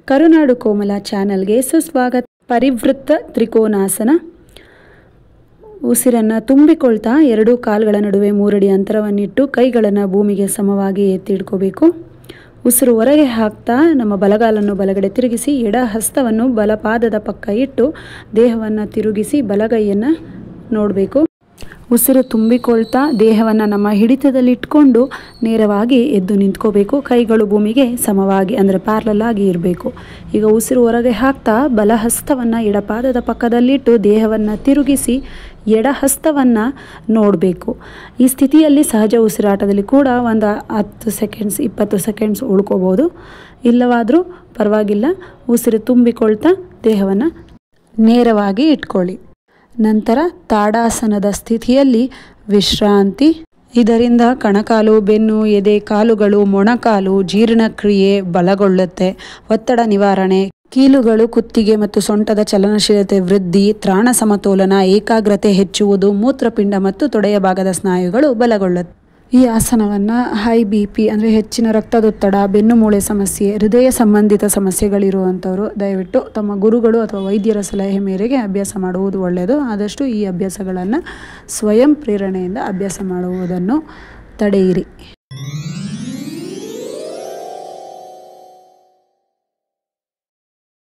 ಕರುನಾಡು ಕೋಮಲ ಚಾನಲ್ಗೆ ಸುಸ್ವಾಗತ. ಪರಿವೃತ್ತ ತ್ರಿಕೋನಾಸನ. ಉಸಿರನ್ನು ತುಂಬಿಕೊಳ್ತಾ ಎರಡೂ ಕಾಲುಗಳ ನಡುವೆ 3 ಅಡಿ ಅಂತರವನ್ನಿಟ್ಟು ಕೈಗಳನ್ನು ಭೂಮಿಗೆ ಸಮವಾಗಿ ಎತ್ತಿಡ್ಕೋಬೇಕು. ಉಸಿರು ಹೊರಗೆ ಹಾಕ್ತಾ ನಮ್ಮ ಬಲಗಾಲನ್ನು ಬಲಗಡೆ ತಿರುಗಿಸಿ ಎಡ ಹಸ್ತವನ್ನು ಬಲಪಾದದ ಪಕ್ಕ ಇಟ್ಟು ದೇಹವನ್ನು ತಿರುಗಿಸಿ ಬಲಗೈಯನ್ನು ನೋಡಬೇಕು. ಉಸಿರು ತುಂಬಿಕೊಳ್ತಾ ದೇಹವನ್ನು ನಮ್ಮ ಹಿಡಿತದಲ್ಲಿ ಇಟ್ಕೊಂಡು ನೇರವಾಗಿ ಎದ್ದು ನಿಂತ್ಕೋಬೇಕು. ಕೈಗಳು ಭೂಮಿಗೆ ಸಮವಾಗಿ ಅಂದರೆ ಪ್ಯಾರಲಲ್ ಆಗಿ ಇರಬೇಕು. ಈಗ ಉಸಿರು ಹೊರಗೆ ಹಾಕ್ತಾ ಬಲಹಸ್ತವನ್ನು ಎಡಪಾದದ ಪಕ್ಕದಲ್ಲಿಟ್ಟು ದೇಹವನ್ನು ತಿರುಗಿಸಿ ಎಡ ಹಸ್ತವನ್ನು ನೋಡಬೇಕು. ಈ ಸ್ಥಿತಿಯಲ್ಲಿ ಸಹಜ ಉಸಿರಾಟದಲ್ಲಿ ಕೂಡ ಒಂದು 10 ಸೆಕೆಂಡ್ಸ್ 20 ಸೆಕೆಂಡ್ಸ್ ಉಳ್ಕೋಬೋದು. ಇಲ್ಲವಾದರೂ ಪರವಾಗಿಲ್ಲ. ಉಸಿರು ತುಂಬಿಕೊಳ್ತಾ ದೇಹವನ್ನು ನೇರವಾಗಿ ಇಟ್ಕೊಳ್ಳಿ. ನಂತರ ತಾಡಾಸನದ ಸ್ಥಿತಿಯಲ್ಲಿ ವಿಶ್ರಾಂತಿ. ಇದರಿಂದ ಕಣಕಾಲು, ಬೆನ್ನು, ಎದೆ, ಕಾಲುಗಳು, ಮೊಣಕಾಲು, ಜೀರ್ಣಕ್ರಿಯೆ ಬಲಗೊಳ್ಳುತ್ತೆ. ಒತ್ತಡ ನಿವಾರಣೆ, ಕೀಲುಗಳು, ಕುತ್ತಿಗೆ ಮತ್ತು ಸೊಂಟದ ಚಲನಶೀಲತೆ ವೃದ್ಧಿ, ತ್ರಾಣ ಸಮತೋಲನ, ಏಕಾಗ್ರತೆ ಹೆಚ್ಚುವುದು, ಮೂತ್ರಪಿಂಡ ಮತ್ತು ತೊಡೆಯ ಭಾಗದ ಸ್ನಾಯುಗಳು ಬಲಗೊಳ್ಳುತ್ತೆ. ಈ ಆಸನವನ್ನು ಹೈ BP ಅಂದರೆ ಹೆಚ್ಚಿನ ರಕ್ತದೊತ್ತಡ, ಬೆನ್ನು ಮೂಳೆ ಸಮಸ್ಯೆ, ಹೃದಯ ಸಂಬಂಧಿತ ಸಮಸ್ಯೆಗಳಿರುವಂಥವರು ದಯವಿಟ್ಟು ತಮ್ಮ ಗುರುಗಳು ಅಥವಾ ವೈದ್ಯರ ಸಲಹೆ ಮೇರೆಗೆ ಅಭ್ಯಾಸ ಮಾಡುವುದು ಒಳ್ಳೆಯದು. ಆದಷ್ಟು ಈ ಅಭ್ಯಾಸಗಳನ್ನು ಸ್ವಯಂ ಪ್ರೇರಣೆಯಿಂದ ಅಭ್ಯಾಸ ಮಾಡುವುದನ್ನು ತಡೆಯಿರಿ.